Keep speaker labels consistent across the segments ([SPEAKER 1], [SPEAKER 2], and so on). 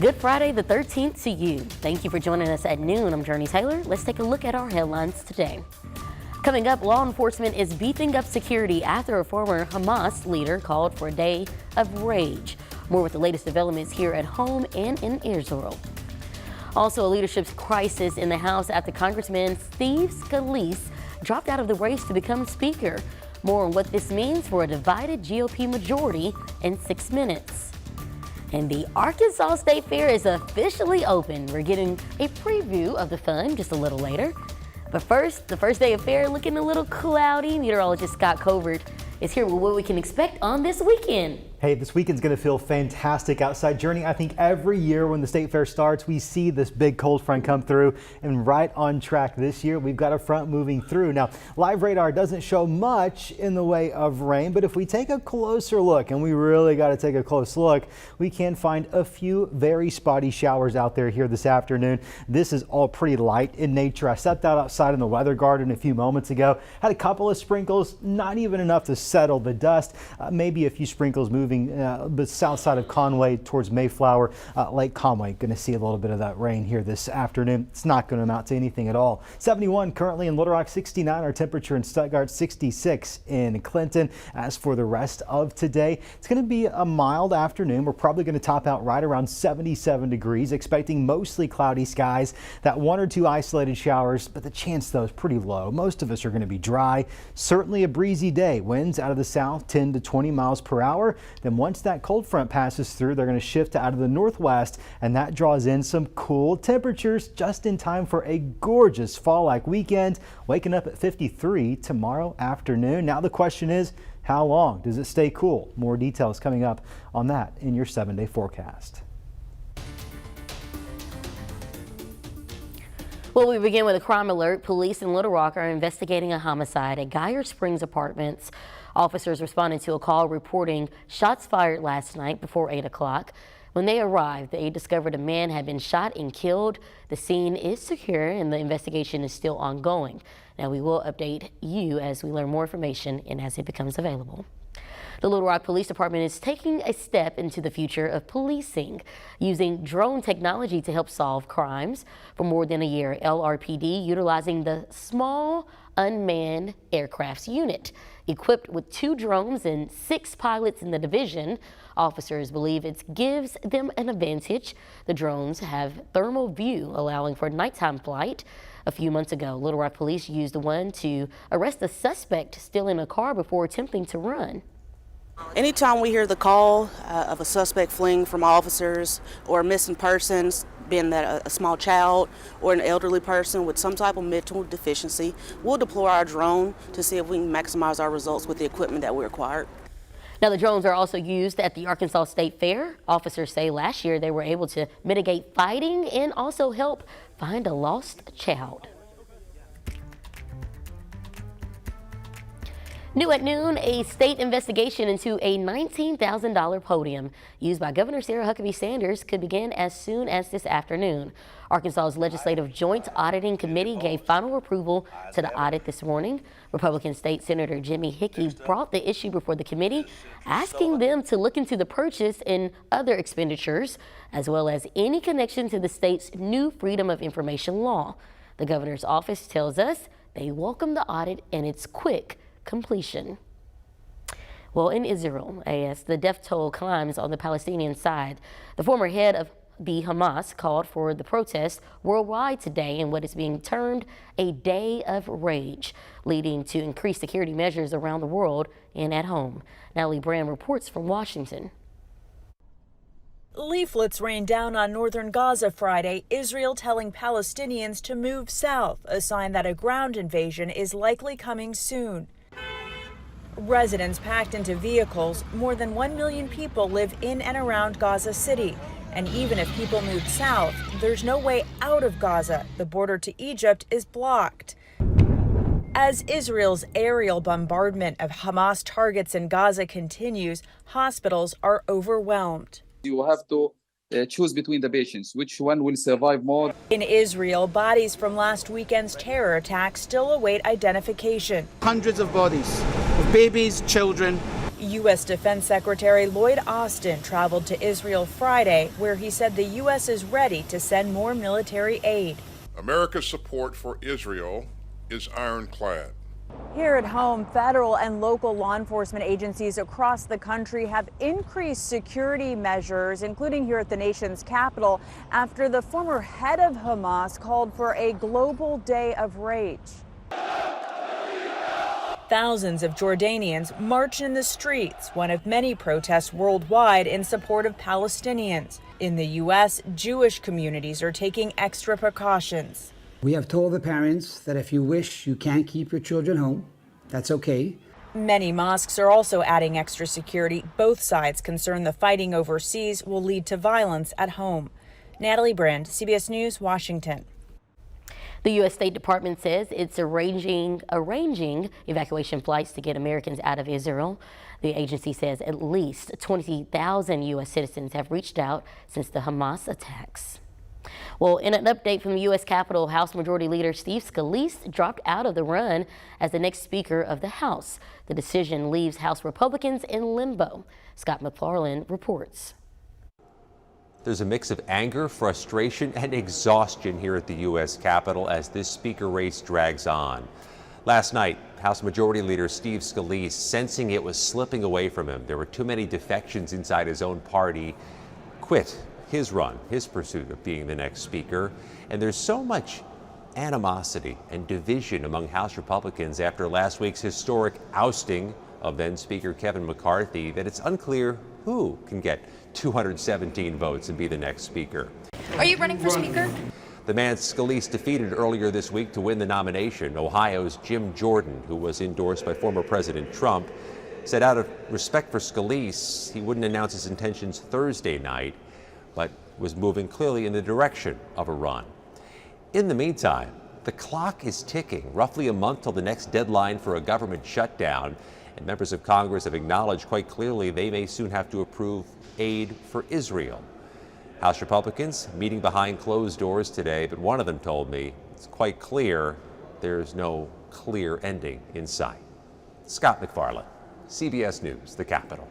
[SPEAKER 1] Good Friday the 13th to you. Thank you for joining us at noon. I'm Jurnee Taylor. Let's take a look at our headlines today. Coming up, law enforcement is beefing up security after a former Hamas leader called for a day of rage. More with the latest developments here at home and in Israel. Also, a leadership crisis in the House after Congressman Steve Scalise dropped out of the race to become Speaker. More on what this means for a divided GOP majority in 6 minutes. And the Arkansas State Fair is officially open. We're getting a preview of the fun just a little later. But first, the first day of fair looking a little cloudy. Meteorologist Scott Covert is here with what we can expect on this weekend.
[SPEAKER 2] Hey, this weekend's going to feel fantastic outside. Jurnee, I think every year when the State Fair starts, we see this big cold front come through, and right on track this year, we've got a front moving through. Now, live radar doesn't show much in the way of rain, but if we take a closer look, and we really got to take a close look, we can find a few very spotty showers out there here this afternoon. This is all pretty light in nature. I stepped out outside in the weather garden a few moments ago, had a couple of sprinkles, not even enough to settle the dust, maybe a few sprinkles moving the south side of Conway towards Mayflower, Lake Conway. Going to see a little bit of that rain here this afternoon. It's not going to amount to anything at all. 71 currently in Little Rock, 69 our temperature in Stuttgart, 66 in Clinton. As for the rest of today, it's going to be a mild afternoon. We're probably going to top out right around 77 degrees, expecting mostly cloudy skies, that 1 or 2 isolated showers, but the chance though is pretty low. Most of us are going to be dry. Certainly a breezy day. Winds out of the south 10 to 20 miles per hour. Then once that cold front passes through, they're going to shift out of the northwest, and that draws in some cool temperatures just in time for a gorgeous fall-like weekend, waking up at 53 tomorrow afternoon. Now the question is, how long does it stay cool? More details coming up on that in your 7-day forecast.
[SPEAKER 1] Well, we begin with a crime alert. Police in Little Rock are investigating a homicide at Geyer Springs Apartments. Officers responded to a call reporting shots fired last night before 8 o'clock. When they arrived, they discovered a man had been shot and killed. The scene is secure and the investigation is still ongoing. Now, we will update you as we learn more information and as it becomes available. The Little Rock Police Department is taking a step into the future of policing, using drone technology to help solve crimes. For more than a year, LRPD utilizing the Small Unmanned Aircrafts Unit. Equipped with 2 drones and 6 pilots in the division, officers believe it gives them an advantage. The drones have thermal view, allowing for nighttime flight. A few months ago, Little Rock Police used one to arrest a suspect still in a car before attempting to run.
[SPEAKER 3] Anytime we hear the call of a suspect fleeing from officers or missing persons, being that a small child or an elderly person with some type of mental deficiency, we'll deploy our drone to see if we can maximize our results with the equipment that we require.
[SPEAKER 1] Now, the drones are also used at the Arkansas State Fair. Officers say last year they were able to mitigate fighting and also help find a lost child. New at noon, a state investigation into a $19,000 podium used by Governor Sarah Huckabee Sanders could begin as soon as this afternoon. Arkansas's Legislative Joint Auditing Committee gave final approval to the audit this morning. Republican State Senator Jimmy Hickey brought the issue before the committee, asking them to look into the purchase and other expenditures, as well as any connection to the state's new Freedom of Information law. The governor's office tells us they welcome the audit and its quick completion. Well, in Israel, as the death toll climbs on the Palestinian side, the former head of the Hamas called for the protest worldwide today in what is being termed a day of rage, leading to increased security measures around the world and at home. Natalie Brand reports from Washington.
[SPEAKER 4] Leaflets rained down on northern Gaza Friday, Israel telling Palestinians to move south, a sign that a ground invasion is likely coming soon. Residents packed into vehicles. More than 1 million people live in and around Gaza City. And even if people move south, there's no way out of Gaza. The border to Egypt is blocked. As Israel's aerial bombardment of Hamas targets in Gaza continues, hospitals are overwhelmed.
[SPEAKER 5] You have to choose between the patients, which one will survive more.
[SPEAKER 4] In Israel, bodies from last weekend's terror attack still await identification.
[SPEAKER 6] Hundreds of bodies of babies, children,
[SPEAKER 4] U.S. Defense Secretary Lloyd Austin traveled to Israel Friday, where he said the U.S. is ready to send more military aid.
[SPEAKER 6] America's support for Israel is ironclad.
[SPEAKER 4] Here at home, federal and local law enforcement agencies across the country have increased security measures, including here at the nation's capital, after the former head of Hamas called for a global day of rage. Thousands of Jordanians marched in the streets, one of many protests worldwide in support of Palestinians. In the U.S., Jewish communities are taking extra precautions.
[SPEAKER 7] We have told the parents that if you wish you can't keep your children home, that's okay.
[SPEAKER 4] Many mosques are also adding extra security. Both sides concerned the fighting overseas will lead to violence at home. Natalie Brand, CBS News, Washington.
[SPEAKER 1] The U.S. State Department says it's arranging evacuation flights to get Americans out of Israel. The agency says at least 20,000 U.S. citizens have reached out since the Hamas attacks. Well, in an update from the U.S. Capitol, House Majority Leader Steve Scalise dropped out of the run as the next Speaker of the House. The decision leaves House Republicans in limbo. Scott McFarland reports.
[SPEAKER 8] There's a mix of anger, frustration, and exhaustion here at the U.S. Capitol as this Speaker race drags on. Last night, House Majority Leader Steve Scalise, sensing it was slipping away from him, there were too many defections inside his own party, quit his run, his pursuit of being the next Speaker. And there's so much animosity and division among House Republicans after last week's historic ousting of then Speaker Kevin McCarthy that it's unclear who can get 217 votes and be the next Speaker.
[SPEAKER 9] Are you running for Speaker?
[SPEAKER 8] The man Scalise defeated earlier this week to win the nomination, Ohio's Jim Jordan, who was endorsed by former President Trump, said out of respect for Scalise, he wouldn't announce his intentions Thursday night, but was moving clearly in the direction of a run. In the meantime, the clock is ticking, roughly a month till the next deadline for a government shutdown, and members of Congress have acknowledged quite clearly they may soon have to approve aid for Israel. House Republicans meeting behind closed doors today, but one of them told me it's quite clear there's no clear ending in sight. Scott McFarland, CBS News, the Capitol.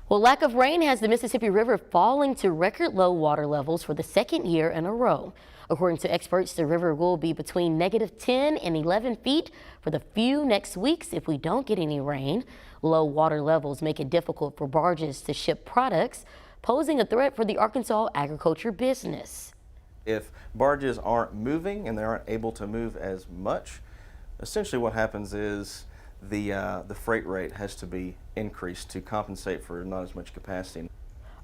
[SPEAKER 1] Well, lack of rain has the Mississippi River falling to record low water levels for the second year in a row. According to experts, the river will be between -10 and 11 feet for the few next weeks if we don't get any rain. Low water levels make it difficult for barges to ship products, posing a threat for the Arkansas agriculture business.
[SPEAKER 10] If barges aren't moving and they aren't able to move as much, essentially what happens is the freight rate has to be increased to compensate for not as much capacity.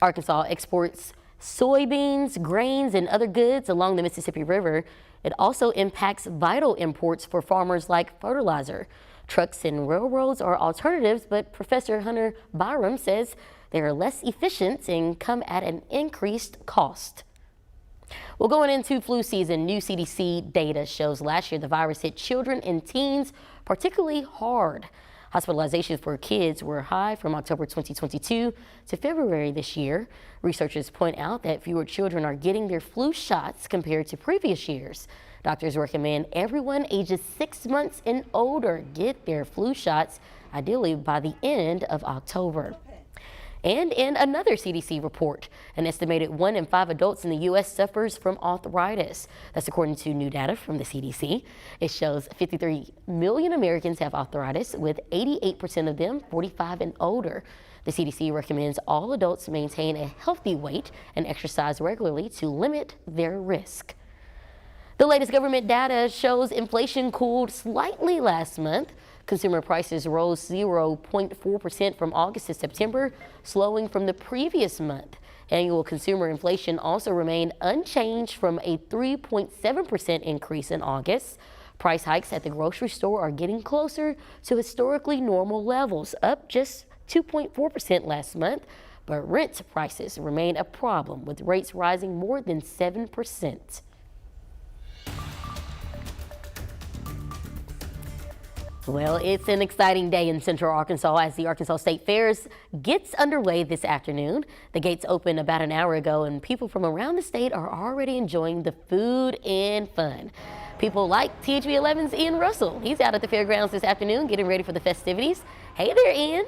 [SPEAKER 1] Arkansas exports soybeans, grains, and other goods along the Mississippi River. It also impacts vital imports for farmers like fertilizer. Trucks and railroads are alternatives, but Professor Hunter Byram says they are less efficient and come at an increased cost. Well, going into flu season, new CDC data shows last year the virus hit children and teens particularly hard. Hospitalizations for kids were high from October 2022 to February this year. Researchers point out that fewer children are getting their flu shots compared to previous years. Doctors recommend everyone ages 6 months and older get their flu shots, ideally by the end of October. And in another CDC report, an estimated 1 in 5 adults in the U.S. suffers from arthritis. That's according to new data from the CDC. It shows 53 million Americans have arthritis, with 88% of them 45 and older. The CDC recommends all adults maintain a healthy weight and exercise regularly to limit their risk. The latest government data shows inflation cooled slightly last month. Consumer prices rose 0.4% from August to September, slowing from the previous month. Annual consumer inflation also remained unchanged from a 3.7% increase in August. Price hikes at the grocery store are getting closer to historically normal levels, up just 2.4% last month, but rent prices remain a problem, with rates rising more than 7%. Well, it's an exciting day in Central Arkansas as the Arkansas State Fair gets underway this afternoon. The gates opened about an hour ago and people from around the state are already enjoying the food and fun. People like THV11's Ian Russell. He's out at the fairgrounds this afternoon getting ready for the festivities. Hey there, Ian.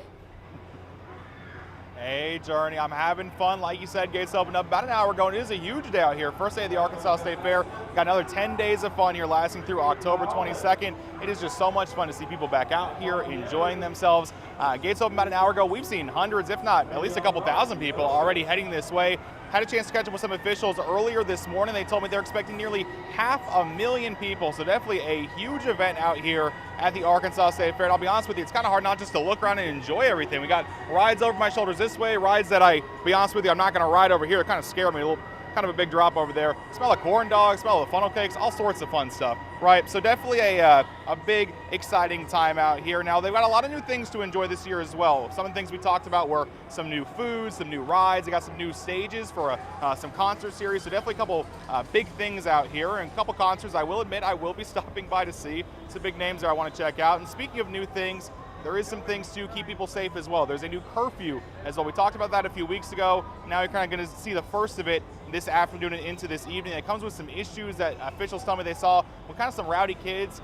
[SPEAKER 9] Hey, Jurnee, I'm having fun. Like you said, gates opened up about an hour ago, and it is a huge day out here. First day of the Arkansas State Fair. Got another 10 days of fun here lasting through October 22nd. It is just so much fun to see people back out here enjoying themselves. Gates opened about an hour ago. We've seen hundreds, if not at least a couple thousand people already heading this way. Had a chance to catch up with some officials earlier this morning. They told me they're expecting nearly 500,000 people. So definitely a huge event out here at the Arkansas State Fair. And I'll be honest with you, it's kind of hard not just to look around and enjoy everything. We got rides over my shoulders this way, rides that be honest with you, I'm not going to ride over here. It kind of scared me a little. Kind of a big drop over there. Smell of corn dogs, smell of funnel cakes, all sorts of fun stuff, right? So definitely a big, exciting time out here. Now, they've got a lot of new things to enjoy this year as well. Some of the things we talked about were some new foods, some new rides. They got some new stages for some concert series. So definitely a couple big things out here and a couple concerts I will admit I will be stopping by to see. Some big names that I want to check out. And speaking of new things, there is some things to keep people safe as well. There's a new curfew as well. We talked about that a few weeks ago. Now you're kind of going to see the first of it this afternoon and into this evening. It comes with some issues that officials tell me they saw with kind of some rowdy kids,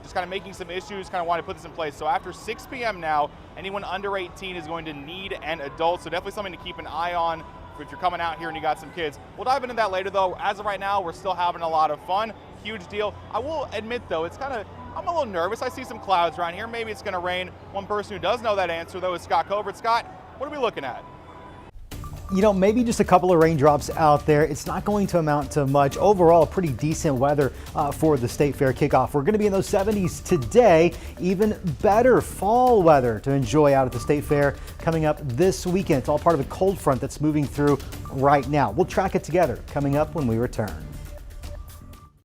[SPEAKER 9] just kind of making some issues, kind of wanted to put this in place. So after 6 p.m. now, anyone under 18 is going to need an adult. So definitely something to keep an eye on if you're coming out here and you got some kids. We'll dive into that later though. As of right now, we're still having a lot of fun. Huge deal. I will admit though, I'm a little nervous. I see some clouds around here. Maybe it's going to rain. One person who does know that answer, though, is Scott Covert. Scott, what are we looking at?
[SPEAKER 2] You know, maybe just a couple of raindrops out there. It's not going to amount to much. Overall, pretty decent weather for the State Fair kickoff. We're going to be in those 70s today. Even better fall weather to enjoy out at the State Fair coming up this weekend. It's all part of a cold front that's moving through right now. We'll track it together coming up when we return.